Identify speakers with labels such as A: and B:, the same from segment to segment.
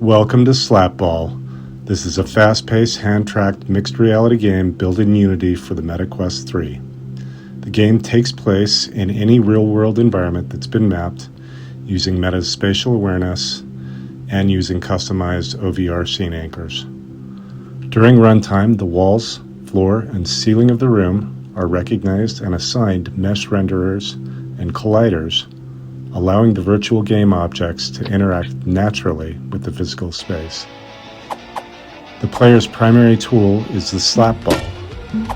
A: Welcome to SlapBall. This is a fast-paced, hand-tracked mixed reality game built in Unity for the MetaQuest 3. The game takes place in any real-world environment that's been mapped using Meta's spatial awareness and using customized OVR scene anchors. During runtime, the walls, floor, and ceiling of the room are recognized and assigned mesh renderers and colliders, allowing the virtual game objects to interact naturally with the physical space. The player's primary tool is the SlapBall.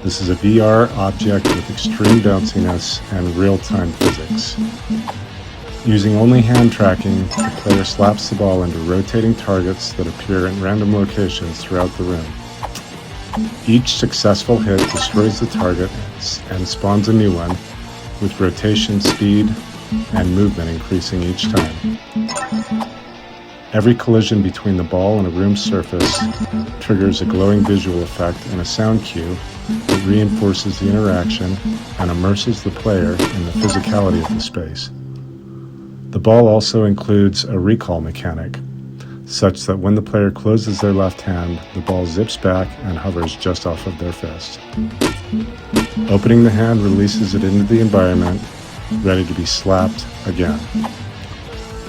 A: This is a VR object with extreme bounciness and real-time physics. Using only hand tracking, the player slaps the ball into rotating targets that appear in random locations throughout the room. Each successful hit destroys the target and spawns a new one, with rotation speed and movement increasing each time. Every collision between the ball and a room's surface triggers a glowing visual effect and a sound cue that reinforces the interaction and immerses the player in the physicality of the space. The ball also includes a recall mechanic, such that when the player closes their left hand, the ball zips back and hovers just off of their fist. Opening the hand releases it into the environment, ready to be slapped again.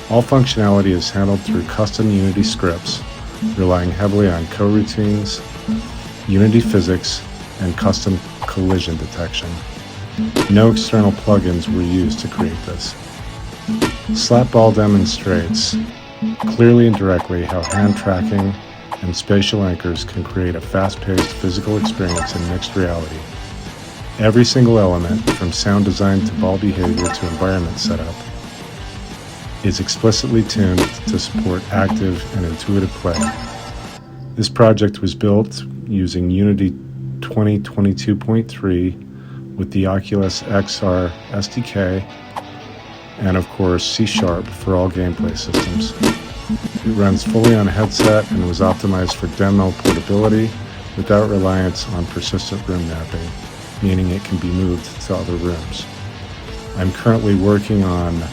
A: All functionality is handled through custom Unity scripts, relying heavily on coroutines, Unity physics, and custom collision detection. No external plugins were used to create this. SlapBall demonstrates clearly and directly how hand tracking and spatial anchors can create a fast-paced physical experience in mixed reality. Every single element, from sound design to ball behavior to environment setup, is explicitly tuned to support active and intuitive play. This project was built using Unity 2022.3 with the Oculus XR SDK and, of course, C# for all gameplay systems. It runs fully on a headset and was optimized for demo portability without reliance on persistent room mapping, meaning it can be moved to other rooms. I'm currently working on